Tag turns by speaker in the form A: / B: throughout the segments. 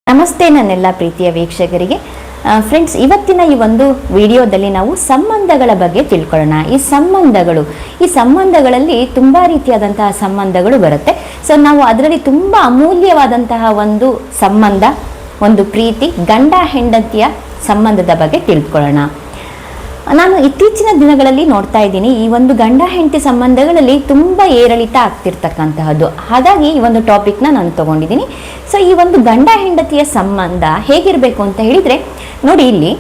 A: ನಮಸ್ತೆ ನನ್ನೆಲ್ಲ ಪ್ರೀತಿಯ ವೀಕ್ಷಕರಿಗೆ. ಫ್ರೆಂಡ್ಸ್, ಇವತ್ತಿನ ಈ ಒಂದು ವಿಡಿಯೋದಲ್ಲಿ ನಾವು ಸಂಬಂಧಗಳ ಬಗ್ಗೆ ತಿಳ್ಕೊಳ್ಳೋಣ. ಈ ಸಂಬಂಧಗಳಲ್ಲಿ ತುಂಬ ರೀತಿಯಾದಂತಹ ಸಂಬಂಧಗಳು ಬರುತ್ತೆ. ಸೊ ನಾವು ಅದರಲ್ಲಿ ತುಂಬ ಅಮೂಲ್ಯವಾದಂತಹ ಒಂದು ಸಂಬಂಧ, ಒಂದು ಪ್ರೀತಿ, ಗಂಡ ಹೆಂಡತಿಯ ಸಂಬಂಧದ ಬಗ್ಗೆ ತಿಳ್ಕೊಳ್ಳೋಣ. ನಾನು ಇತ್ತೀಚಿನ ದಿನಗಳಲ್ಲಿ ನೋಡ್ತಾ ಇದ್ದೀನಿ, ಈ ಒಂದು ಗಂಡ ಹೆಂಡತಿ ಸಂಬಂಧಗಳಲ್ಲಿ ತುಂಬ ಏರಿಳಿತ ಆಗ್ತಿರ್ತಕ್ಕಂತಹದ್ದು. ಹಾಗಾಗಿ ಈ ಒಂದು ಟಾಪಿಕ್ನ ನಾನು ತಗೊಂಡಿದ್ದೀನಿ. ಸೊ ಈ ಒಂದು ಗಂಡ ಹೆಂಡತಿಯ ಸಂಬಂಧ ಹೇಗಿರಬೇಕು ಅಂತ ಹೇಳಿದರೆ, ನೋಡಿ ಇಲ್ಲಿ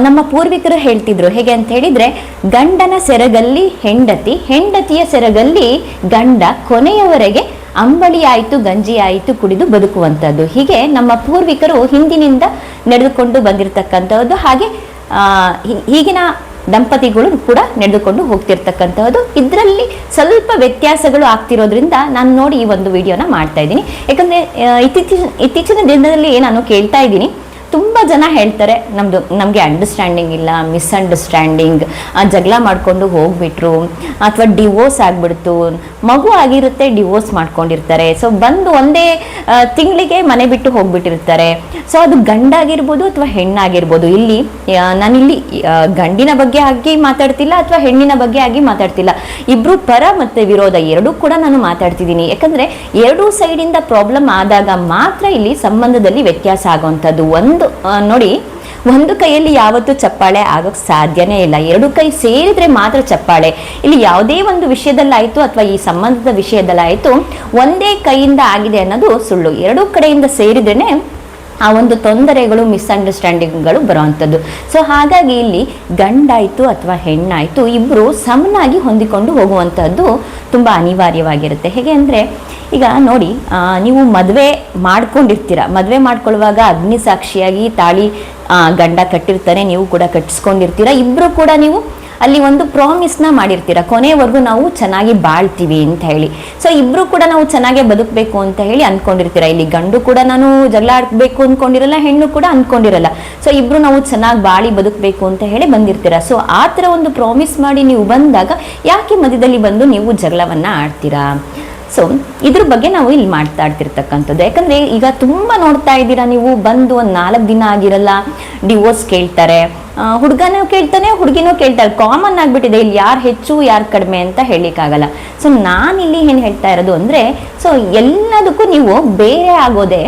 A: ನಮ್ಮ ಪೂರ್ವಿಕರು ಹೇಳ್ತಿದ್ರು ಹೇಗೆ ಅಂತ ಹೇಳಿದರೆ, ಗಂಡನ ಸೆರಗಲ್ಲಿ ಹೆಂಡತಿ, ಹೆಂಡತಿಯ ಸೆರಗಲ್ಲಿ ಗಂಡ, ಕೊನೆಯವರೆಗೆ ಅಂಬಳಿ ಆಯಿತು ಗಂಜಿ ಆಯಿತು ಕುಡಿದು ಬದುಕುವಂಥದ್ದು. ಹೀಗೆ ನಮ್ಮ ಪೂರ್ವಿಕರು ಹಿಂದಿನಿಂದ ನಡೆದುಕೊಂಡು ಬಂದಿರತಕ್ಕಂಥದ್ದು. ಹಾಗೆ ಈಗಿನ ದಂಪತಿಗಳು ಕೂಡ ನಡೆದುಕೊಂಡು ಹೋಗ್ತಿರ್ತಕ್ಕಂಥದ್ದು. ಇದರಲ್ಲಿ ಸ್ವಲ್ಪ ವ್ಯತ್ಯಾಸಗಳು ಆಗ್ತಿರೋದ್ರಿಂದ ನಾನು ನೋಡಿ ಈ ಒಂದು ವಿಡಿಯೋನ ಮಾಡ್ತಾ ಇದ್ದೀನಿ. ಯಾಕಂದರೆ ಇತ್ತೀಚಿನ ದಿನದಲ್ಲಿ ನಾನು ಕೇಳ್ತಾ ಇದ್ದೀನಿ, ತುಂಬ ಜನ ಹೇಳ್ತಾರೆ ನಮಗೆ ಅಂಡರ್ಸ್ಟ್ಯಾಂಡಿಂಗ್ ಇಲ್ಲ, ಮಿಸ್ಅಂಡರ್ಸ್ಟ್ಯಾಂಡಿಂಗ್, ಜಗಳ ಮಾಡಿಕೊಂಡು ಹೋಗ್ಬಿಟ್ರು, ಅಥವಾ ಡಿವೋರ್ಸ್ ಆಗಿಬಿಡ್ತು, ಮಗು ಆಗಿರುತ್ತೆ ಡಿವೋರ್ಸ್ ಮಾಡ್ಕೊಂಡಿರ್ತಾರೆ. ಸೊ ಬಂದು ಒಂದೇ ತಿಂಗಳಿಗೆ ಮನೆ ಬಿಟ್ಟು ಹೋಗ್ಬಿಟ್ಟಿರ್ತಾರೆ. ಸೊ ಅದು ಗಂಡಾಗಿರ್ಬೋದು ಅಥವಾ ಹೆಣ್ಣಾಗಿರ್ಬೋದು. ಇಲ್ಲಿ ನಾನಿಲ್ಲಿ ಗಂಡಿನ ಬಗ್ಗೆ ಆಗಿ ಮಾತಾಡ್ತಿಲ್ಲ ಅಥವಾ ಹೆಣ್ಣಿನ ಬಗ್ಗೆ ಆಗಿ ಮಾತಾಡ್ತಿಲ್ಲ. ಇಬ್ರು ಪರ ಮತ್ತು ವಿರೋಧ ಎರಡೂ ಕೂಡ ನಾನು ಮಾತಾಡ್ತಿದ್ದೀನಿ. ಯಾಕಂದರೆ ಎರಡೂ ಸೈಡಿಂದ ಪ್ರಾಬ್ಲಮ್ ಆದಾಗ ಮಾತ್ರ ಇಲ್ಲಿ ಸಂಬಂಧದಲ್ಲಿ ವ್ಯತ್ಯಾಸ ಆಗುವಂಥದ್ದು. ನೋಡಿ, ಒಂದು ಕೈಯಲ್ಲಿ ಯಾವತ್ತೂ ಚಪ್ಪಾಳೆ ಆಗೋಕ್ಕೆ ಸಾಧ್ಯನೇ ಇಲ್ಲ. ಎರಡು ಕೈ ಸೇರಿದ್ರೆ ಮಾತ್ರ ಚಪ್ಪಾಳೆ. ಇಲ್ಲಿ ಯಾವುದೇ ಒಂದು ವಿಷಯದಲ್ಲಾಯಿತು ಅಥವಾ ಈ ಸಂಬಂಧದ ವಿಷಯದಲ್ಲಾಯಿತು, ಒಂದೇ ಕೈಯಿಂದ ಆಗಿದೆ ಅನ್ನೋದು ಸುಳ್ಳು. ಎರಡೂ ಕಡೆಯಿಂದ ಸೇರಿದ್ರೇನೆ ಆ ಒಂದು ತೊಂದರೆಗಳು, ಮಿಸ್ಅಂಡರ್ಸ್ಟ್ಯಾಂಡಿಂಗ್ಗಳು ಬರುವಂಥದ್ದು. ಸೊ ಹಾಗಾಗಿ ಇಲ್ಲಿ ಗಂಡಾಯಿತು ಅಥವಾ ಹೆಣ್ಣಾಯಿತು ಇಬ್ಬರು ಸಮನಾಗಿ ಹೊಂದಿಕೊಂಡು ಹೋಗುವಂಥದ್ದು ತುಂಬ ಅನಿವಾರ್ಯವಾಗಿರುತ್ತೆ. ಹೇಗೆ ಅಂದರೆ, ಈಗ ನೋಡಿ, ನೀವು ಮದುವೆ ಮಾಡ್ಕೊಂಡಿರ್ತೀರ. ಮದುವೆ ಮಾಡ್ಕೊಳ್ಳುವಾಗ ಅಗ್ನಿ ಸಾಕ್ಷಿಯಾಗಿ ತಾಳಿ ಗಂಡ ಕಟ್ಟಿರ್ತಾನೆ, ನೀವು ಕೂಡ ಕಟ್ಟಿಸ್ಕೊಂಡಿರ್ತೀರ. ಇಬ್ಬರು ಕೂಡ ನೀವು ಅಲ್ಲಿ ಒಂದು ಪ್ರಾಮಿಸ್ನ ಮಾಡಿರ್ತೀರ, ಕೊನೆವರೆಗೂ ನಾವು ಚೆನ್ನಾಗಿ ಬಾಳ್ತೀವಿ ಅಂತ ಹೇಳಿ. ಸೊ ಇಬ್ಬರು ಕೂಡ ನಾವು ಚೆನ್ನಾಗೇ ಬದುಕಬೇಕು ಅಂತ ಹೇಳಿ ಅಂದ್ಕೊಂಡಿರ್ತೀರ. ಇಲ್ಲಿ ಗಂಡು ಕೂಡ ನಾನು ಜಗಳ ಆಡಬೇಕು ಅಂದ್ಕೊಂಡಿರಲ್ಲ, ಹೆಣ್ಣು ಕೂಡ ಅಂದ್ಕೊಂಡಿರಲ್ಲ. ಸೊ ಇಬ್ಬರು ನಾವು ಚೆನ್ನಾಗಿ ಬಾಳಿ ಬದುಕಬೇಕು ಅಂತ ಹೇಳಿ ಬಂದಿರ್ತೀರ. ಸೊ ಆ ಥರ ಒಂದು ಪ್ರಾಮಿಸ್ ಮಾಡಿ ನೀವು ಬಂದಾಗ ಯಾಕೆ ಮಧ್ಯದಲ್ಲಿ ಬಂದು ನೀವು ಜಗಳವನ್ನು ಆಡ್ತೀರಾ? ಸೊ ಇದ್ರ ಬಗ್ಗೆ ನಾವು ಇಲ್ಲಿ ಮಾತಾಡ್ತಿರ್ತಕ್ಕಂಥದ್ದು. ಯಾಕಂದರೆ ಈಗ ತುಂಬ ನೋಡ್ತಾ ಇದ್ದೀರಾ ನೀವು, ಬಂದು ಒಂದು 4 ದಿನ ಆಗಿರಲ್ಲ ಡಿವೋರ್ಸ್ ಕೇಳ್ತಾರೆ. ಹುಡುಗನೂ ಕೇಳ್ತಾನೆ, ಹುಡುಗಿನೂ ಕೇಳ್ತಾರೆ. ಕಾಮನ್ ಆಗಿಬಿಟ್ಟಿದೆ. ಇಲ್ಲಿ ಯಾರು ಹೆಚ್ಚು ಯಾರು ಕಡಿಮೆ ಅಂತ ಹೇಳಲಿಕ್ಕಾಗಲ್ಲ. ಸೊ ನಾನಿಲ್ಲಿ ಏನು ಹೇಳ್ತಾ ಇರೋದು ಅಂದರೆ, ಸೊ ಎಲ್ಲದಕ್ಕೂ ನೀವು ಬೇರೆ ಆಗೋದೇ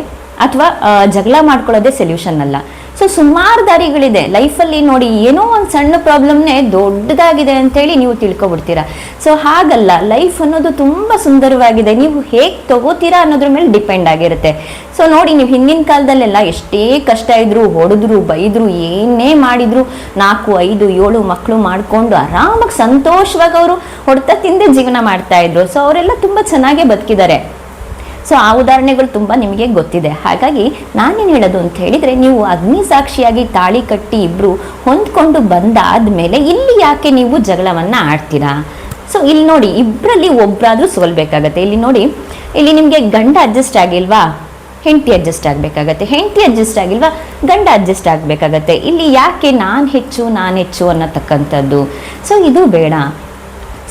A: ಅಥವಾ ಜಗಳ ಮಾಡ್ಕೊಳ್ಳೋದೇ ಸೊಲ್ಯೂಷನ್ ಅಲ್ಲ. ಸೊ ಸುಮಾರು ದಾರಿಗಳಿದೆ ಲೈಫಲ್ಲಿ. ನೋಡಿ, ಏನೋ ಒಂದು ಸಣ್ಣ ಪ್ರಾಬ್ಲಮ್ನೇ ದೊಡ್ಡದಾಗಿದೆ ಅಂತೇಳಿ ನೀವು ತಿಳ್ಕೊಬಿಡ್ತೀರಾ. ಸೊ ಹಾಗಲ್ಲ, ಲೈಫ್ ಅನ್ನೋದು ತುಂಬ ಸುಂದರವಾಗಿದೆ. ನೀವು ಹೇಗೆ ತಗೋತೀರಾ ಅನ್ನೋದ್ರ ಮೇಲೆ ಡಿಪೆಂಡ್ ಆಗಿರುತ್ತೆ. ಸೊ ನೋಡಿ, ನೀವು ಹಿಂದಿನ ಕಾಲದಲ್ಲೆಲ್ಲ ಎಷ್ಟೇ ಕಷ್ಟ ಇದ್ರು, ಹೊಡೆದ್ರು, ಬೈದ್ರು, ಏನೇ ಮಾಡಿದ್ರು 4, 5, 7 ಮಕ್ಕಳು ಮಾಡಿಕೊಂಡು ಆರಾಮಾಗಿ ಸಂತೋಷವಾಗಿ ಅವರು ಹೊಡೆತ ತಿಂದೇ ಜೀವನ ಮಾಡ್ತಾ ಇದ್ರು. ಸೊ ಅವರೆಲ್ಲ ತುಂಬ ಚೆನ್ನಾಗೇ ಬದುಕಿದ್ದಾರೆ. ಸೊ ಆ ಉದಾಹರಣೆಗಳು ತುಂಬ ನಿಮಗೆ ಗೊತ್ತಿದೆ. ಹಾಗಾಗಿ ನಾನೇನು ಹೇಳೋದು ಅಂತ ಹೇಳಿದರೆ, ನೀವು ಅಗ್ನಿ ಸಾಕ್ಷಿಯಾಗಿ ತಾಳಿ ಕಟ್ಟಿ ಇಬ್ಬರು ಹೊಂದ್ಕೊಂಡು ಬಂದಾದ್ಮೇಲೆ ಇಲ್ಲಿ ಯಾಕೆ ನೀವು ಜಗಳವನ್ನು ಆಡ್ತೀರಾ? ಸೊ ಇಲ್ಲಿ ನೋಡಿ, ಇಬ್ಬರಲ್ಲಿ ಒಬ್ಬರಾದರೂ ಸೋಲ್ಬೇಕಾಗತ್ತೆ. ಇಲ್ಲಿ ನೋಡಿ, ಇಲ್ಲಿ ನಿಮಗೆ ಗಂಡ ಅಡ್ಜಸ್ಟ್ ಆಗಿಲ್ವಾ, ಹೆಂಡತಿ ಅಡ್ಜಸ್ಟ್ ಆಗಬೇಕಾಗತ್ತೆ. ಹೆಂಡತಿ ಅಡ್ಜಸ್ಟ್ ಆಗಿಲ್ವಾ, ಗಂಡ ಅಡ್ಜಸ್ಟ್ ಆಗಬೇಕಾಗತ್ತೆ. ಇಲ್ಲಿ ಯಾಕೆ ನಾನು ಹೆಚ್ಚು ಅನ್ನತಕ್ಕಂಥದ್ದು. ಸೊ ಇದು ಬೇಡ.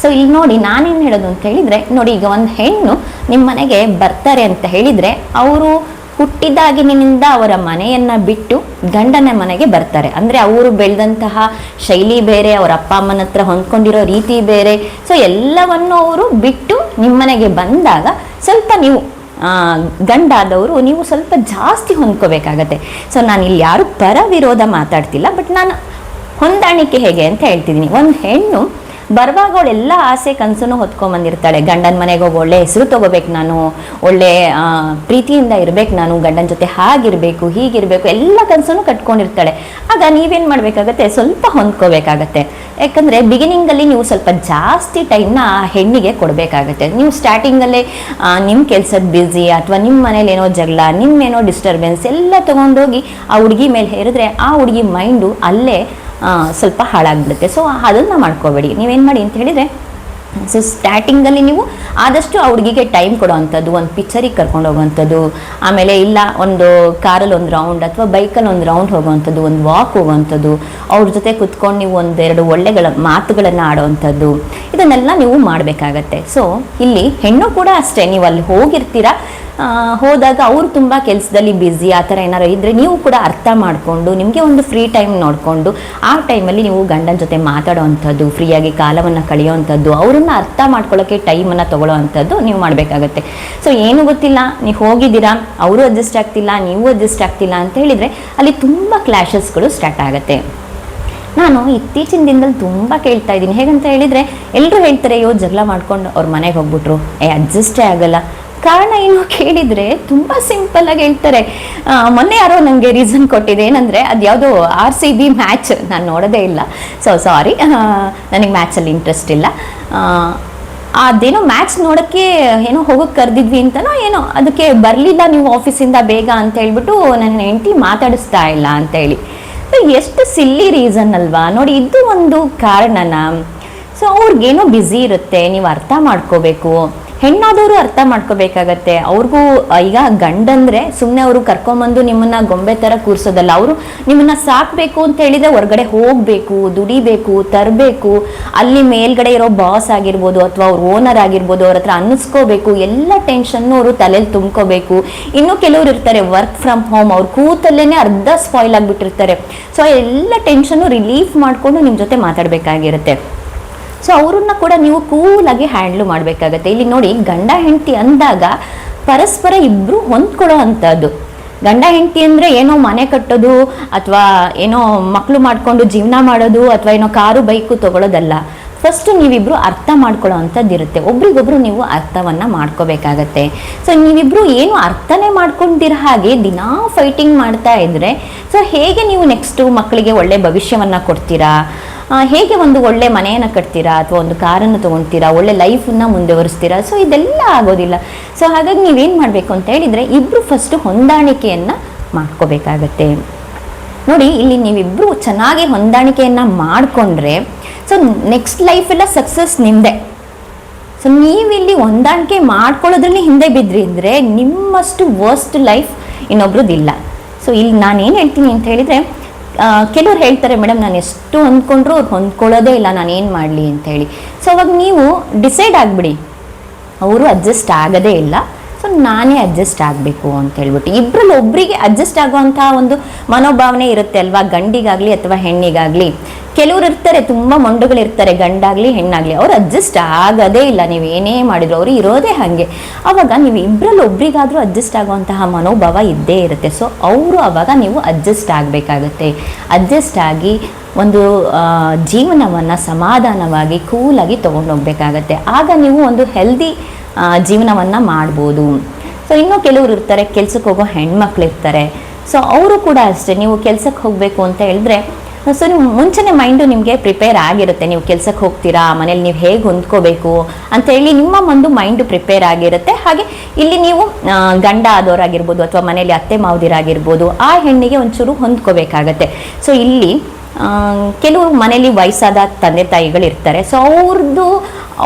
A: ಸೊ ಇಲ್ಲಿ ನೋಡಿ, ನಾನೇನು ಹೇಳೋದು ಅಂತ ಹೇಳಿದರೆ, ನೋಡಿ, ಈಗ ಒಂದು ಹೆಣ್ಣು ನಿಮ್ಮ ಮನೆಗೆ ಬರ್ತಾರೆ ಅಂತ ಹೇಳಿದರೆ, ಅವರು ಹುಟ್ಟಿದಾಗಿನಿಂದ ಅವರ ಮನೆಯನ್ನು ಬಿಟ್ಟು ಗಂಡನ ಮನೆಗೆ ಬರ್ತಾರೆ. ಅಂದರೆ ಅವರು ಬೆಳೆದಂತಹ ಶೈಲಿ ಬೇರೆ, ಅವರ ಅಪ್ಪ ಅಮ್ಮನ ಹತ್ರ ಹೊಂದ್ಕೊಂಡಿರೋ ರೀತಿ ಬೇರೆ. ಸೊ ಎಲ್ಲವನ್ನು ಅವರು ಬಿಟ್ಟು ನಿಮ್ಮನೆಗೆ ಬಂದಾಗ ಸ್ವಲ್ಪ ನೀವು ಗಂಡಾದವರು ನೀವು ಸ್ವಲ್ಪ ಜಾಸ್ತಿ ಹೊಂದ್ಕೋಬೇಕಾಗತ್ತೆ. ಸೊ ನಾನು ಇಲ್ಲಿ ಯಾರು ಪರ ವಿರೋಧ ಮಾತಾಡ್ತಿಲ್ಲ, ಬಟ್ ನಾನು ಹೊಂದಾಣಿಕೆ ಹೇಗೆ ಅಂತ ಹೇಳ್ತಿದ್ದೀನಿ. ಒಂದು ಹೆಣ್ಣು ಬರುವಾಗ ಅವಳೆಲ್ಲ ಆಸೆ ಕನಸನ್ನು ಹೊತ್ಕೊಂಬಂದಿರ್ತಾಳೆ. ಗಂಡನ ಮನೆಗೆ ಹೋಗಿ ಒಳ್ಳೆ ಹೆಸರು ತೊಗೋಬೇಕು, ನಾನು ಒಳ್ಳೆ ಪ್ರೀತಿಯಿಂದ ಇರಬೇಕು, ನಾನು ಗಂಡನ ಜೊತೆ ಹಾಗಿರಬೇಕು ಹೀಗಿರಬೇಕು, ಎಲ್ಲ ಕನಸನ್ನು ಕಟ್ಕೊಂಡಿರ್ತಾಳೆ. ಆಗ ನೀವೇನು ಮಾಡಬೇಕಾಗತ್ತೆ, ಸ್ವಲ್ಪ ಹೊಂದ್ಕೋಬೇಕಾಗತ್ತೆ. ಯಾಕಂದರೆ ಬಿಗಿನಿಂಗಲ್ಲಿ ನೀವು ಸ್ವಲ್ಪ ಜಾಸ್ತಿ ಟೈಮ್ನ ಹೆಣ್ಣಿಗೆ ಕೊಡಬೇಕಾಗತ್ತೆ. ನೀವು ಸ್ಟಾರ್ಟಿಂಗಲ್ಲೇ ನಿಮ್ಮ ಕೆಲಸದ ಬ್ಯುಸಿ ಅಥವಾ ನಿಮ್ಮ ಮನೇಲಿ ಏನೋ ಜಗಳ, ನಿಮ್ಮೇನೋ ಡಿಸ್ಟರ್ಬೆನ್ಸ್ ಎಲ್ಲ ತೊಗೊಂಡೋಗಿ ಆ ಹುಡುಗಿ ಮೇಲೆ ಹೇರಿದ್ರೆ ಆ ಹುಡುಗಿ ಮೈಂಡು ಅಲ್ಲೇ ಸ್ವಲ್ಪ ಹಾಳಾಗ್ಬಿಡುತ್ತೆ. ಸೊ ಅದನ್ನು ಮಾಡ್ಕೋಬೇಡಿ. ನೀವೇನು ಮಾಡಿ ಅಂತ ಹೇಳಿದರೆ, ಸೊ ಸ್ಟಾರ್ಟಿಂಗಲ್ಲಿ ನೀವು ಆದಷ್ಟು ಆ ಹುಡುಗಿಗೆ ಟೈಮ್ ಕೊಡೋವಂಥದ್ದು, ಒಂದು ಪಿಕ್ಚರಿಗೆ ಕರ್ಕೊಂಡು ಹೋಗುವಂಥದ್ದು, ಆಮೇಲೆ ಇಲ್ಲ ಒಂದು ಕಾರಲ್ಲಿ ಒಂದು ರೌಂಡ್ ಅಥವಾ ಬೈಕಲ್ಲಿ ಒಂದು ರೌಂಡ್ ಹೋಗುವಂಥದ್ದು, ಒಂದು ವಾಕ್ ಹೋಗುವಂಥದ್ದು, ಅವ್ರ ಜೊತೆ ಕುತ್ಕೊಂಡು ನೀವು 1-2 ಒಳ್ಳೆ ಮಾತುಗಳನ್ನು ಆಡೋವಂಥದ್ದು, ಇದನ್ನೆಲ್ಲ ನೀವು ಮಾಡಬೇಕಾಗತ್ತೆ. ಸೊ ಇಲ್ಲಿ ಹೆಣ್ಣು ಕೂಡ ಅಷ್ಟೇ, ನೀವು ಅಲ್ಲಿ ಹೋಗಿರ್ತೀರಾ, ಹೋದಾಗ ಅವರು ತುಂಬ ಕೆಲಸದಲ್ಲಿ ಬ್ಯುಸಿ ಆ ಥರ ಏನಾರು ಇದ್ದರೆ ನೀವು ಕೂಡ ಅರ್ಥ ಮಾಡಿಕೊಂಡು ನಿಮಗೆ ಒಂದು ಫ್ರೀ ಟೈಮ್ ನೋಡಿಕೊಂಡು ಆ ಟೈಮಲ್ಲಿ ನೀವು ಗಂಡನ ಜೊತೆ ಮಾತಾಡೋವಂಥದ್ದು, ಫ್ರೀಯಾಗಿ ಕಾಲವನ್ನು ಕಳೆಯೋವಂಥದ್ದು, ಅವರನ್ನು ಅರ್ಥ ಮಾಡ್ಕೊಳ್ಳೋಕ್ಕೆ ಟೈಮನ್ನು ತೊಗೊಳ್ಳೋ ಅಂಥದ್ದು ನೀವು ಮಾಡಬೇಕಾಗತ್ತೆ. ಸೊ ಏನು ಗೊತ್ತಿಲ್ಲ, ನೀವು ಹೋಗಿದ್ದೀರಾ, ಅವರು ಅಡ್ಜಸ್ಟ್ ಆಗ್ತಿಲ್ಲ, ನೀವು ಅಡ್ಜಸ್ಟ್ ಆಗ್ತಿಲ್ಲ ಅಂತ ಹೇಳಿದರೆ ಅಲ್ಲಿ ತುಂಬ ಕ್ಲಾಶಸ್ಗಳು ಸ್ಟಾರ್ಟ್ ಆಗುತ್ತೆ. ನಾನು ಇತ್ತೀಚಿನ ದಿನದಲ್ಲಿ ತುಂಬ ಕೇಳ್ತಾ ಇದ್ದೀನಿ. ಹೇಗಂತ ಹೇಳಿದರೆ ಎಲ್ಲರೂ ಹೇಳ್ತಾರೆ, ಅಯ್ಯೋ ಜಗಳ ಮಾಡ್ಕೊಂಡು ಅವ್ರ ಮನೆಗೆ ಹೋಗ್ಬಿಟ್ರು, ಅಡ್ಜಸ್ಟೇ ಆಗಲ್ಲ. ಕಾರಣ ಏನು ಕೇಳಿದರೆ ತುಂಬ ಸಿಂಪಲ್ಲಾಗಿ ಹೇಳ್ತಾರೆ. ಮೊನ್ನೆ ಯಾರೋ ನನಗೆ ರೀಸನ್ ಕೊಟ್ಟಿದೆ, ಏನಂದರೆ ಅದು ಯಾವುದೋ RCB ಮ್ಯಾಚ್ ನಾನು ನೋಡೋದೇ ಇಲ್ಲ, ಸೊ ಸಾರಿ, ನನಗೆ ಮ್ಯಾಚಲ್ಲಿ ಇಂಟ್ರೆಸ್ಟ್ ಇಲ್ಲ. ಅದೇನೋ ಮ್ಯಾಚ್ ನೋಡೋಕ್ಕೆ ಏನೋ ಹೋಗೋಕ್ಕೆ ಕರೆದಿದ್ವಿ ಅಂತನೋ ಏನೋ, ಅದಕ್ಕೆ ಬರಲಿಲ್ಲ ನೀವು ಆಫೀಸಿಂದ ಬೇಗ ಅಂತ ಹೇಳ್ಬಿಟ್ಟು ನನ್ನ ಹೆಂಡತಿ ಮಾತಾಡಿಸ್ತಾ ಇಲ್ಲ ಅಂತೇಳಿ. ಎಷ್ಟು ಸಿಲ್ಲಿ ರೀಸನ್ ಅಲ್ವಾ ನೋಡಿ, ಇದು ಒಂದು ಕಾರಣನ. ಸೊ ಅವ್ರಿಗೇನೋ ಬ್ಯುಸಿ ಇರುತ್ತೆ, ನೀವು ಅರ್ಥ ಮಾಡ್ಕೋಬೇಕು. ಹೆಣ್ಣಾದವರು ಅರ್ಥ ಮಾಡ್ಕೋಬೇಕಾಗತ್ತೆ. ಅವ್ರಿಗೂ ಈಗ ಗಂಡಂದ್ರೆ ಸುಮ್ಮನೆ ಅವರು ಕರ್ಕೊಂಬಂದು ನಿಮ್ಮನ್ನ ಗೊಂಬೆ ಥರ ಕೂರಿಸೋದಲ್ಲ. ಅವರು ನಿಮ್ಮನ್ನ ಸಾಕಬೇಕು ಅಂತ ಹೇಳಿದ್ರೆ ಹೊರಗಡೆ ಹೋಗಬೇಕು, ದುಡಿಬೇಕು, ತರಬೇಕು, ಅಲ್ಲಿ ಮೇಲ್ಗಡೆ ಇರೋ ಬಾಸ್ ಆಗಿರ್ಬೋದು ಅಥವಾ ಅವ್ರ ಓನರ್ ಆಗಿರ್ಬೋದು, ಅವ್ರ ಹತ್ರ ಅನ್ನಿಸ್ಕೋಬೇಕು, ಎಲ್ಲ ಟೆನ್ಷನ್ನು ಅವರು ತಲೆಯಲ್ಲಿ ತುಂಬ್ಕೋಬೇಕು. ಇನ್ನು ಕೆಲವ್ರು ಇರ್ತಾರೆ ವರ್ಕ್ ಫ್ರಮ್ ಹೋಮ್, ಅವ್ರು ಕೂತಲ್ಲೇನೆ ಅರ್ಧ ಸ್ಪಾಯ್ಲ್ ಆಗಿಬಿಟ್ಟಿರ್ತಾರೆ. ಸೊ ಎಲ್ಲ ಟೆನ್ಷನ್ನು ರಿಲೀಫ್ ಮಾಡಿಕೊಂಡು ನಿಮ್ಮ ಜೊತೆ ಮಾತಾಡಬೇಕಾಗಿರುತ್ತೆ. ಸೊ ಅವ್ರನ್ನ ಕೂಡ ನೀವು ಕೂಲಾಗಿ ಹ್ಯಾಂಡ್ಲ್ ಮಾಡಬೇಕಾಗತ್ತೆ. ಇಲ್ಲಿ ನೋಡಿ, ಗಂಡ ಹೆಂಡತಿ ಅಂದಾಗ ಪರಸ್ಪರ ಇಬ್ಬರು ಹೊಂದ್ಕೊಳ್ಳೋ ಅಂಥದ್ದು. ಗಂಡ ಹೆಂಡತಿ ಅಂದರೆ ಏನೋ ಮನೆ ಕಟ್ಟೋದು ಅಥವಾ ಏನೋ ಮಕ್ಕಳು ಮಾಡಿಕೊಂಡು ಜೀವನ ಮಾಡೋದು ಅಥವಾ ಏನೋ ಕಾರು ಬೈಕು ತೊಗೊಳೋದಲ್ಲ. ಫಸ್ಟು ನೀವಿಬ್ಬರು ಅರ್ಥ ಮಾಡ್ಕೊಳ್ಳೋ ಅಂಥದ್ದು ಇರುತ್ತೆ. ಒಬ್ರಿಗೊಬ್ರು ನೀವು ಅರ್ಥವನ್ನು ಮಾಡ್ಕೋಬೇಕಾಗತ್ತೆ. ಸೊ ನೀವಿಬ್ಬರು ಏನು ಅರ್ಥನೇ ಮಾಡ್ಕೊಂಡಿರೋ ಹಾಗೆ ದಿನಾ ಫೈಟಿಂಗ್ ಮಾಡ್ತಾ ಇದ್ದರೆ ಸೊ ಹೇಗೆ ನೀವು ನೆಕ್ಸ್ಟು ಮಕ್ಕಳಿಗೆ ಒಳ್ಳೆ ಭವಿಷ್ಯವನ್ನು ಕೊಡ್ತೀರಾ, ಹೇಗೆ ಒಂದು ಒಳ್ಳೆ ಮನೆಯನ್ನು ಕಟ್ತೀರಾ ಅಥವಾ ಒಂದು ಕಾರನ್ನು ತೊಗೊಳ್ತೀರಾ, ಒಳ್ಳೆ ಲೈಫನ್ನು ಮುಂದುವರಿಸ್ತೀರಾ? ಸೊ ಇದೆಲ್ಲ ಆಗೋದಿಲ್ಲ. ಸೊ ಹಾಗಾಗಿ ನೀವೇನು ಮಾಡಬೇಕು ಅಂತ ಹೇಳಿದರೆ ಇಬ್ಬರು ಫಸ್ಟು ಹೊಂದಾಣಿಕೆಯನ್ನು ಮಾಡ್ಕೋಬೇಕಾಗತ್ತೆ. ನೋಡಿ, ಇಲ್ಲಿ ನೀವಿಬ್ಬರು ಚೆನ್ನಾಗಿ ಹೊಂದಾಣಿಕೆಯನ್ನು ಮಾಡಿಕೊಂಡ್ರೆ ಸೊ ನೆಕ್ಸ್ಟ್ ಲೈಫೆಲ್ಲ ಸಕ್ಸಸ್ ನಿಮ್ಮದೇ. ಸೊ ನೀವಿಲ್ಲಿ ಹೊಂದಾಣಿಕೆ ಮಾಡ್ಕೊಳ್ಳೋದ್ರಲ್ಲಿ ಹಿಂದೆ ಬಿದ್ರಿ ಅಂದರೆ ನಿಮ್ಮಷ್ಟು ವರ್ಸ್ಟ್ ಲೈಫ್ ಇನ್ನೊಬ್ರದ್ದಿಲ್ಲ. ಸೊ ಇಲ್ಲಿ ನಾನೇನು ಹೇಳ್ತೀನಿ ಅಂತ ಹೇಳಿದರೆ, ಕೆಲವ್ರು ಹೇಳ್ತಾರೆ, ಮೇಡಮ್ ನಾನು ಎಷ್ಟು ಹೊಂದ್ಕೊಂಡ್ರು ಅವ್ರು ಹೊಂದ್ಕೊಳ್ಳೋದೇ ಇಲ್ಲ, ನಾನೇನು ಮಾಡಲಿ ಅಂತ ಹೇಳಿ. ಸೊ ಅವಾಗ ನೀವು ಡಿಸೈಡ್ ಆಗಿಬಿಡಿ, ಅವರು ಅಡ್ಜಸ್ಟ್ ಆಗೋದೇ ಇಲ್ಲ, ಸೊ ನಾನೇ ಅಡ್ಜಸ್ಟ್ ಆಗಬೇಕು ಅಂತ ಹೇಳ್ಬಿಟ್ಟು. ಇಬ್ಬರಲ್ಲಿ ಒಬ್ಬರಿಗೆ ಅಡ್ಜಸ್ಟ್ ಆಗುವಂಥ ಒಂದು ಮನೋಭಾವನೆ ಇರುತ್ತೆ ಅಲ್ವಾ, ಗಂಡಿಗಾಗಲಿ ಅಥವಾ ಹೆಣ್ಣಿಗಾಗಲಿ. ಕೆಲವ್ರು ಇರ್ತಾರೆ, ತುಂಬ ಮೊಂಡುಗಳಿರ್ತಾರೆ, ಗಂಡಾಗಲಿ ಹೆಣ್ಣಾಗಲಿ, ಅವ್ರು ಅಡ್ಜಸ್ಟ್ ಆಗೋದೇ ಇಲ್ಲ, ನೀವೇನೇ ಮಾಡಿದ್ರು ಅವರು ಇರೋದೇ ಹಾಗೆ. ಆವಾಗ ನೀವು ಇಬ್ಬರಲ್ಲಿ ಒಬ್ರಿಗಾದರೂ ಅಡ್ಜಸ್ಟ್ ಆಗುವಂತಹ ಮನೋಭಾವ ಇದ್ದೇ ಇರುತ್ತೆ. ಸೊ ಅವರು ಆವಾಗ ನೀವು ಅಡ್ಜಸ್ಟ್ ಆಗಬೇಕಾಗತ್ತೆ. ಅಡ್ಜಸ್ಟ್ ಆಗಿ ಒಂದು ಜೀವನವನ್ನು ಸಮಾಧಾನವಾಗಿ ಕೂಲಾಗಿ ತೊಗೊಂಡೋಗ್ಬೇಕಾಗತ್ತೆ. ಆಗ ನೀವು ಒಂದು ಹೆಲ್ದಿ ಜೀವನವನ್ನು ಮಾಡ್ಬೋದು. ಸೊ ಇನ್ನೂ ಕೆಲವರು ಇರ್ತಾರೆ, ಕೆಲ್ಸಕ್ಕೆ ಹೋಗೋ ಹೆಣ್ಮಕ್ಳು ಇರ್ತಾರೆ. ಸೊ ಅವರು ಕೂಡ ಅಷ್ಟೇ, ನೀವು ಕೆಲ್ಸಕ್ಕೆ ಹೋಗಬೇಕು ಅಂತ ಹೇಳಿದ್ರೆ ಸೊ ನೀವು ಮುಂಚೆನೇ ಮೈಂಡು ನಿಮಗೆ ಪ್ರಿಪೇರ್ ಆಗಿರುತ್ತೆ. ನೀವು ಕೆಲ್ಸಕ್ಕೆ ಹೋಗ್ತೀರಾ, ಮನೇಲಿ ನೀವು ಹೇಗೆ ಹೊಂದ್ಕೋಬೇಕು ಅಂತೇಳಿ ನಿಮ್ಮ ಒಂದು ಮೈಂಡು ಪ್ರಿಪೇರ್ ಆಗಿರುತ್ತೆ. ಹಾಗೆ ಇಲ್ಲಿ ನೀವು ಗಂಡ ಆದವರಾಗಿರ್ಬೋದು ಅಥವಾ ಮನೇಲಿ ಅತ್ತೆ ಮಾವದಿರಾಗಿರ್ಬೋದು, ಆ ಹೆಣ್ಣಿಗೆ ಒಂಚೂರು ಹೊಂದ್ಕೋಬೇಕಾಗತ್ತೆ. ಸೊ ಇಲ್ಲಿ ಕೆಲವು ಮನೇಲಿ ವಯಸ್ಸಾದ ತಂದೆ ತಾಯಿಗಳು ಇರ್ತಾರೆ. ಸೊ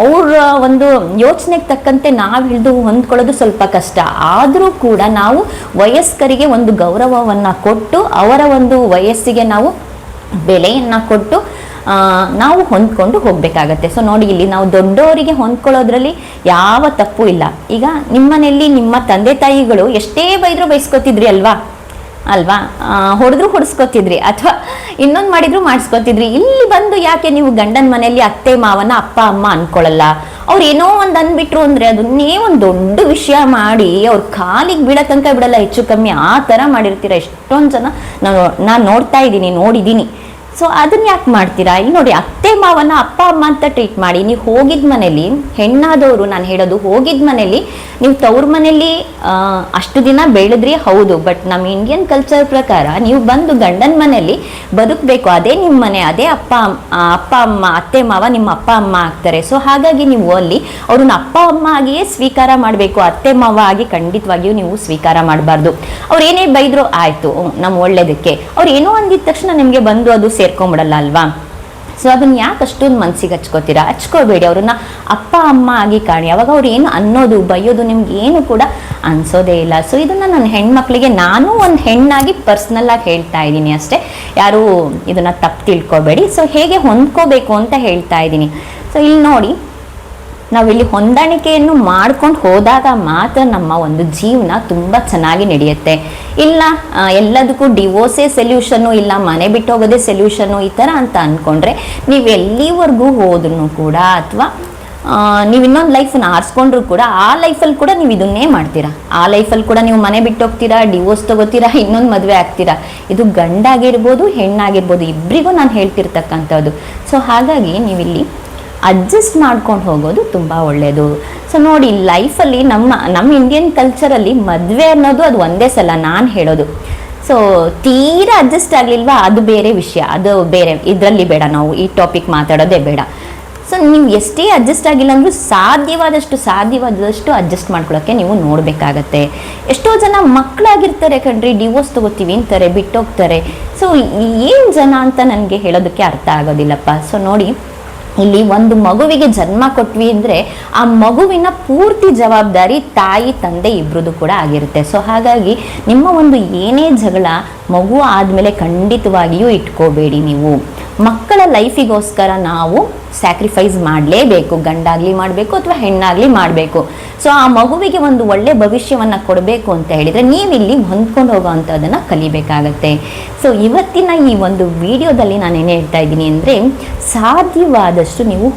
A: ಅವ್ರ ಒಂದು ಯೋಚನೆಗೆ ತಕ್ಕಂತೆ ನಾವು ಹಿಡಿದು ಹೊಂದ್ಕೊಳ್ಳೋದು ಸ್ವಲ್ಪ ಕಷ್ಟ. ಆದರೂ ಕೂಡ ನಾವು ವಯಸ್ಕರಿಗೆ ಒಂದು ಗೌರವವನ್ನು ಕೊಟ್ಟು ಅವರ ಒಂದು ವಯಸ್ಸಿಗೆ ನಾವು ಬೆಲೆಯನ್ನು ಕೊಟ್ಟು ನಾವು ಹೊಂದ್ಕೊಂಡು ಹೋಗಬೇಕಾಗತ್ತೆ. ಸೊ ನೋಡಿ, ಇಲ್ಲಿ ನಾವು ದೊಡ್ಡವರಿಗೆ ಹೊಂದ್ಕೊಳ್ಳೋದ್ರಲ್ಲಿ ಯಾವ ತಪ್ಪು ಇಲ್ಲ. ಈಗ ನಿಮ್ಮನೆಯಲ್ಲಿ ನಿಮ್ಮ ತಂದೆ ತಾಯಿಗಳು ಎಷ್ಟೇ ಬೈದರೂ ಬೈಸ್ಕೊತಿದ್ರಿ ಅಲ್ವಾ, ಹೊಡೆದ್ರು ಹೊಡೆಸ್ಕೊತಿದ್ರಿ ಅಥವಾ ಇನ್ನೊಂದು ಮಾಡಿದ್ರು ಮಾಡಿಸ್ಕೊತಿದ್ರಿ. ಇಲ್ಲಿ ಬಂದು ಯಾಕೆ ನೀವು ಗಂಡನ ಮನೆಯಲ್ಲಿ ಅತ್ತೆ ಮಾವನ ಅಪ್ಪ ಅಮ್ಮ ಅನ್ಕೊಳ್ಳಲ್ಲ? ಅವ್ರು ಏನೋ ಒಂದು ಅಂದ್ಬಿಟ್ರು ಅಂದರೆ ಅದನ್ನೇ ಒಂದು ದೊಡ್ಡ ವಿಷಯ ಮಾಡಿ ಅವ್ರ ಕಾಲಿಗೆ ಬೀಳೋ ತನಕ ಬಿಡಲ್ಲ, ಹೆಚ್ಚು ಕಮ್ಮಿ ಆ ಥರ ಮಾಡಿರ್ತೀರ. ಎಷ್ಟೊಂದು ಜನ ನಾನು ನೋಡಿದ್ದೀನಿ. ಸೊ ಅದನ್ನ ಯಾಕೆ ಮಾಡ್ತೀರಾ? ಇಲ್ಲಿ ನೋಡಿ, ಅತ್ತೆ ಮಾವನ ಅಪ್ಪ ಅಮ್ಮ ಅಂತ ಟ್ರೀಟ್ ಮಾಡಿ. ನೀವು ಹೋಗಿದ್ದ ಮನೇಲಿ, ಹೆಣ್ಣಾದವರು ನಾನು ಹೇಳೋದು, ಹೋಗಿದ್ದ ಮನೇಲಿ ನೀವು ತವ್ರ ಮನೇಲಿ ಅಷ್ಟು ದಿನ ಬೆಳೆದ್ರಿ ಹೌದು, ಬಟ್ ನಮ್ಮ ಇಂಡಿಯನ್ ಕಲ್ಚರ್ ಪ್ರಕಾರ ನೀವು ಬಂದು ಗಂಡನ ಮನೇಲಿ ಬದುಕಬೇಕು. ಅದೇ ನಿಮ್ಮ ಮನೆ, ಅದೇ ಅಪ್ಪ ಅಮ್ಮ ಅತ್ತೆ ಮಾವ ನಿಮ್ಮ ಅಪ್ಪ ಅಮ್ಮ ಆಗ್ತಾರೆ. ಸೊ ಹಾಗಾಗಿ ನೀವು ಅಲ್ಲಿ ಅವ್ರನ್ನ ಅಪ್ಪ ಅಮ್ಮ ಆಗಿಯೇ ಸ್ವೀಕಾರ ಮಾಡಬೇಕು, ಅತ್ತೆ ಮಾವ ಆಗಿ ಖಂಡಿತವಾಗಿಯೂ ನೀವು ಸ್ವೀಕಾರ ಮಾಡಬಾರ್ದು. ಅವ್ರು ಏನೇ ಬೈದ್ರು ಆಯಿತು ನಮ್ಮ ಒಳ್ಳೇದಕ್ಕೆ, ಅವ್ರು ಏನೋ ಅಂದಿದ ತಕ್ಷಣ ನಿಮಗೆ ಬಂದು ಅದು ಸೇರ್ಕೊಂಬಿಡಲ್ಲ ಅಲ್ವಾ? ಸೊ ಅದನ್ನ ಯಾಕೆ ಅಷ್ಟೊಂದು ಮನಸ್ಸಿಗೆ ಹಚ್ಕೋತೀರಾ? ಹಚ್ಕೋಬೇಡಿ. ಅವ್ರನ್ನ ಅಪ್ಪ ಅಮ್ಮ ಆಗಿ ಕಾಣಿ. ಅವಾಗ ಅವ್ರು ಏನು ಅನ್ನೋದು ಬೈಯೋದು ನಿಮ್ಗೆ ಏನು ಕೂಡ ಅನ್ಸೋದೇ ಇಲ್ಲ. ಸೊ ಇದನ್ನು ನನ್ನ ಹೆಣ್ಮಕ್ಳಿಗೆ ನಾನು ಒಂದು ಹೆಣ್ಣಾಗಿ ಪರ್ಸ್ನಲ್ಲಾಗಿ ಹೇಳ್ತಾ ಇದ್ದೀನಿ ಅಷ್ಟೇ, ಯಾರೂ ಇದನ್ನು ತಪ್ಪು ತಿಳ್ಕೊಬೇಡಿ. ಸೊ ಹೇಗೆ ಹೊಂದ್ಕೋಬೇಕು ಅಂತ ಹೇಳ್ತಾ ಇದ್ದೀನಿ. ಸೊ ಇಲ್ಲಿ ನೋಡಿ, ನಾವಿಲ್ಲಿ ಹೊಂದಾಣಿಕೆಯನ್ನು ಮಾಡ್ಕೊಂಡು ಹೋದಾಗ ಮಾತ್ರ ನಮ್ಮ ಒಂದು ಜೀವನ ತುಂಬ ಚೆನ್ನಾಗಿ ನಡೆಯುತ್ತೆ. ಇಲ್ಲ ಎಲ್ಲದಕ್ಕೂ ಡಿವೋರ್ಸೇ ಸೊಲ್ಯೂಷನ್ನು, ಇಲ್ಲ ಮನೆ ಬಿಟ್ಟು ಹೋಗೋದೇ ಸೊಲ್ಯೂಷನ್ನು ಈ ಥರ ಅಂತ ಅಂದ್ಕೊಂಡ್ರೆ ನೀವು ಎಲ್ಲಿವರೆಗೂ ಹೋದ್ರೂ ಕೂಡ, ಅಥವಾ ನೀವು ಇನ್ನೊಂದು ಲೈಫನ್ನು ಆರಿಸ್ಕೊಂಡ್ರು ಕೂಡ ಆ ಲೈಫಲ್ಲಿ ಕೂಡ ನೀವು ಇದನ್ನೇ ಮಾಡ್ತೀರಾ. ಆ ಲೈಫಲ್ಲಿ ಕೂಡ ನೀವು ಮನೆ ಬಿಟ್ಟು ಹೋಗ್ತೀರಾ, ಡಿವೋರ್ಸ್ ತಗೋತೀರಾ, ಇನ್ನೊಂದು ಮದುವೆ ಆಗ್ತೀರಾ. ಇದು ಗಂಡಾಗಿರ್ಬೋದು ಹೆಣ್ಣಾಗಿರ್ಬೋದು ಇಬ್ಬರಿಗೂ ನಾನು ಹೇಳ್ತಿರ್ತಕ್ಕಂಥದ್ದು. ಸೊ ಹಾಗಾಗಿ ನೀವಿಲ್ಲಿ ಅಡ್ಜಸ್ಟ್ ಮಾಡ್ಕೊಂಡು ಹೋಗೋದು ತುಂಬ ಒಳ್ಳೆಯದು. ಸೊ ನೋಡಿ, ಲೈಫಲ್ಲಿ ನಮ್ಮ ಇಂಡಿಯನ್ ಕಲ್ಚರಲ್ಲಿ ಮದುವೆ ಅನ್ನೋದು ಅದು ಒಂದೇ ಸಲ ನಾನು ಹೇಳೋದು. ಸೊ ತೀರಾ ಅಡ್ಜಸ್ಟ್ ಆಗಲಿಲ್ವಾ ಅದು ಬೇರೆ ವಿಷಯ, ಅದು ಬೇರೆ, ಇದರಲ್ಲಿ ಬೇಡ, ನಾವು ಈ ಟಾಪಿಕ್ ಮಾತಾಡೋದೇ ಬೇಡ. ಸೊ ನೀವು ಎಷ್ಟೇ ಅಡ್ಜಸ್ಟ್ ಆಗಿಲ್ಲ ಅಂದರೂ ಸಾಧ್ಯವಾದಷ್ಟು ಅಡ್ಜಸ್ಟ್ ಮಾಡ್ಕೊಳ್ಳೋಕ್ಕೆ ನೀವು ನೋಡಬೇಕಾಗತ್ತೆ. ಎಷ್ಟೋ ಜನ ಮಕ್ಕಳಾಗಿರ್ತಾರೆ ಕಣ್ರಿ, ಡಿವೋರ್ಸ್ ತಗೋತೀವಿ ಅಂತಾರೆ, ಬಿಟ್ಟೋಗ್ತಾರೆ. ಸೊ ಏನು ಜನ ಅಂತ ನನಗೆ ಹೇಳೋದಕ್ಕೆ ಅರ್ಥ ಆಗೋದಿಲ್ಲಪ್ಪ. ಸೊ ನೋಡಿ, ಇಲ್ಲಿ ಒಂದು ಮಗುವಿಗೆ ಜನ್ಮ ಕೊಟ್ವಿ ಅಂದರೆ ಆ ಮಗುವಿನ ಪೂರ್ತಿ ಜವಾಬ್ದಾರಿ ತಾಯಿ ತಂದೆ ಇಬ್ಬರದು ಕೂಡ ಆಗಿರುತ್ತೆ. ಸೊ ಹಾಗಾಗಿ ನಿಮ್ಮ ಒಂದು ಏನೇ ಜಗಳ ಮಗು ಆದಮೇಲೆ ಖಂಡಿತವಾಗಿಯೂ ಇಟ್ಕೋಬೇಡಿ. ನೀವು ಮಕ್ಕಳ ಲೈಫಿಗೋಸ್ಕರ ನಾವು ಸ್ಯಾಕ್ರಿಫೈಸ್ ಮಾಡಲೇಬೇಕು, ಗಂಡಾಗಲಿ ಮಾಡಬೇಕು ಅಥವಾ ಹೆಣ್ಣಾಗಲಿ ಮಾಡಬೇಕು. ಸೊ ಆ ಮಗುವಿಗೆ ಒಂದು ಒಳ್ಳೆ ಭವಿಷ್ಯವನ್ನು ಕೊಡಬೇಕು ಅಂತ ಹೇಳಿದರೆ ನೀವಿಲ್ಲಿ ಹೊಂದ್ಕೊಂಡು ಹೋಗೋವಂಥದ್ದನ್ನು ಕಲಿಬೇಕಾಗತ್ತೆ. ಸೊ ಇವತ್ತಿನ ಈ ಒಂದು ವಿಡಿಯೋದಲ್ಲಿ ನಾನು ಏನು ಹೇಳ್ತಾ ಇದ್ದೀನಿ ಅಂದರೆ, ಸಾಧ್ಯವಾದಷ್ಟು ನೀವು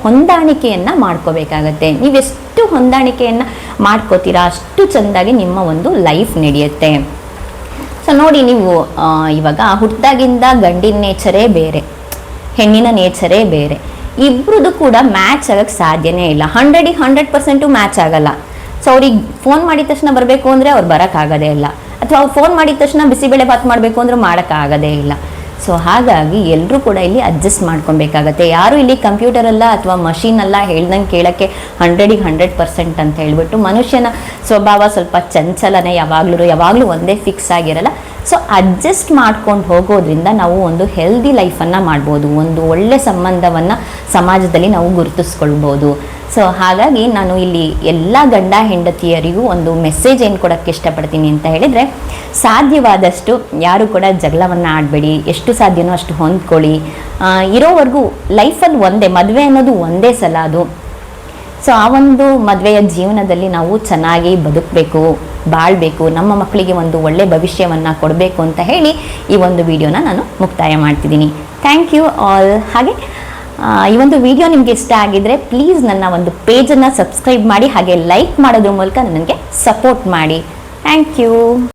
A: ಹೊಂದಾಣಿಕೆಯನ್ನು ಮಾಡ್ಕೋಬೇಕಾಗತ್ತೆ. ನೀವೆಷ್ಟು ಹೊಂದಾಣಿಕೆಯನ್ನು ಮಾಡ್ಕೋತೀರಾ ಅಷ್ಟು ಚೆಂದಾಗಿ ನಿಮ್ಮ ಒಂದು ಲೈಫ್ ನಡೆಯುತ್ತೆ. ಸೊ ನೋಡಿ, ನೀವು ಇವಾಗ ಹುಟ್ಟಿದಾಗಿಂದ ಗಂಡಿನ ನೇಚರೇ ಬೇರೆ, ಹೆಣ್ಣಿನ ನೇಚರೇ ಬೇರೆ. ಇಬ್ಬರದು ಕೂಡ ಮ್ಯಾಚ್ ಆಗೋಕ್ಕೆ ಸಾಧ್ಯನೇ ಇಲ್ಲ. 100% ಮ್ಯಾಚ್ ಆಗಲ್ಲ. ಸೊ ಅವ್ರಿಗೆ ಫೋನ್ ಮಾಡಿದ ತಕ್ಷಣ ಬರಬೇಕು ಅಂದರೆ ಅವ್ರು ಬರೋಕ್ಕಾಗೋದೇ ಇಲ್ಲ, ಅಥವಾ ಅವ್ರು ಫೋನ್ ಮಾಡಿದ ತಕ್ಷಣ ಬಿಸಿಬೇಳೆ ಭಾತ್ ಮಾಡಬೇಕು ಅಂದ್ರೆ ಮಾಡೋಕ್ಕಾಗೋದೇ ಇಲ್ಲ. ಸೊ ಹಾಗಾಗಿ ಎಲ್ಲರೂ ಕೂಡ ಇಲ್ಲಿ ಅಡ್ಜಸ್ಟ್ ಮಾಡ್ಕೊಬೇಕಾಗತ್ತೆ. ಯಾರು ಇಲ್ಲಿ ಕಂಪ್ಯೂಟರ್ ಅಲ್ಲ ಅಥವಾ ಮಷೀನ್ ಅಲ್ಲ, ಹೇಳ್ದಂಗೆ ಕೇಳೋಕ್ಕೆ 100% ಅಂತ ಹೇಳ್ಬಿಟ್ಟು. ಮನುಷ್ಯನ ಸ್ವಭಾವ ಸ್ವಲ್ಪ ಚಂಚಲನೆ, ಯಾವಾಗಲೂ ಒಂದೇ ಫಿಕ್ಸ್ ಆಗಿರಲ್ಲ. ಸೊ ಅಡ್ಜಸ್ಟ್ ಮಾಡ್ಕೊಂಡು ಹೋಗೋದ್ರಿಂದ ನಾವು ಒಂದು ಹೆಲ್ದಿ ಲೈಫನ್ನು ಮಾಡ್ಬೋದು, ಒಂದು ಒಳ್ಳೆ ಸಂಬಂಧವನ್ನು ಸಮಾಜದಲ್ಲಿ ನಾವು ಗುರುತಿಸ್ಕೊಳ್ಬೋದು. ಸೊ ಹಾಗಾಗಿ ನಾನು ಇಲ್ಲಿ ಎಲ್ಲ ಗಂಡ ಹೆಂಡತಿಯರಿಗೂ ಒಂದು ಮೆಸೇಜ್ ಏನು ಕೊಡೋಕ್ಕೆ ಇಷ್ಟಪಡ್ತೀನಿ ಅಂತ ಹೇಳಿದರೆ, ಸಾಧ್ಯವಾದಷ್ಟು ಯಾರು ಕೂಡ ಜಗಳವನ್ನು ಆಡಬೇಡಿ, ಎಷ್ಟು ಸಾಧ್ಯನೋ ಅಷ್ಟು ಹೊಂದ್ಕೊಳ್ಳಿ. ಇರೋವರೆಗೂ ಲೈಫಲ್ಲಿ ಒಂದೇ ಮದುವೆ ಅನ್ನೋದು ಒಂದೇ ಸಲ ಅದು. ಸೊ ಆ ಒಂದು ಮದುವೆಯ ಜೀವನದಲ್ಲಿ ನಾವು ಚೆನ್ನಾಗಿ ಬದುಕಬೇಕು, ಬಾಳಬೇಕು, ನಮ್ಮ ಮಕ್ಕಳಿಗೆ ಒಂದು ಒಳ್ಳೆ ಭವಿಷ್ಯವನ್ನು ಕೊಡಬೇಕು ಅಂತ ಹೇಳಿ ಈ ಒಂದು ವಿಡಿಯೋನ ನಾನು ಮುಕ್ತಾಯ ಮಾಡ್ತಿದ್ದೀನಿ. Thank you all. ಹಾಗೆ ಈ ಒಂದು ವಿಡಿಯೋ ನಿಮಗೆ ಇಷ್ಟ ಆಗಿದ್ರೆ ಪ್ಲೀಸ್ ನನ್ನ ಒಂದು ಪೇಜನ್ನು ಸಬ್ಸ್ಕ್ರೈಬ್ ಮಾಡಿ, ಹಾಗೆ ಲೈಕ್ ಮಾಡೋದ್ರ ಮೂಲಕ ನನಗೆ ಸಪೋರ್ಟ್ ಮಾಡಿ. Thank you.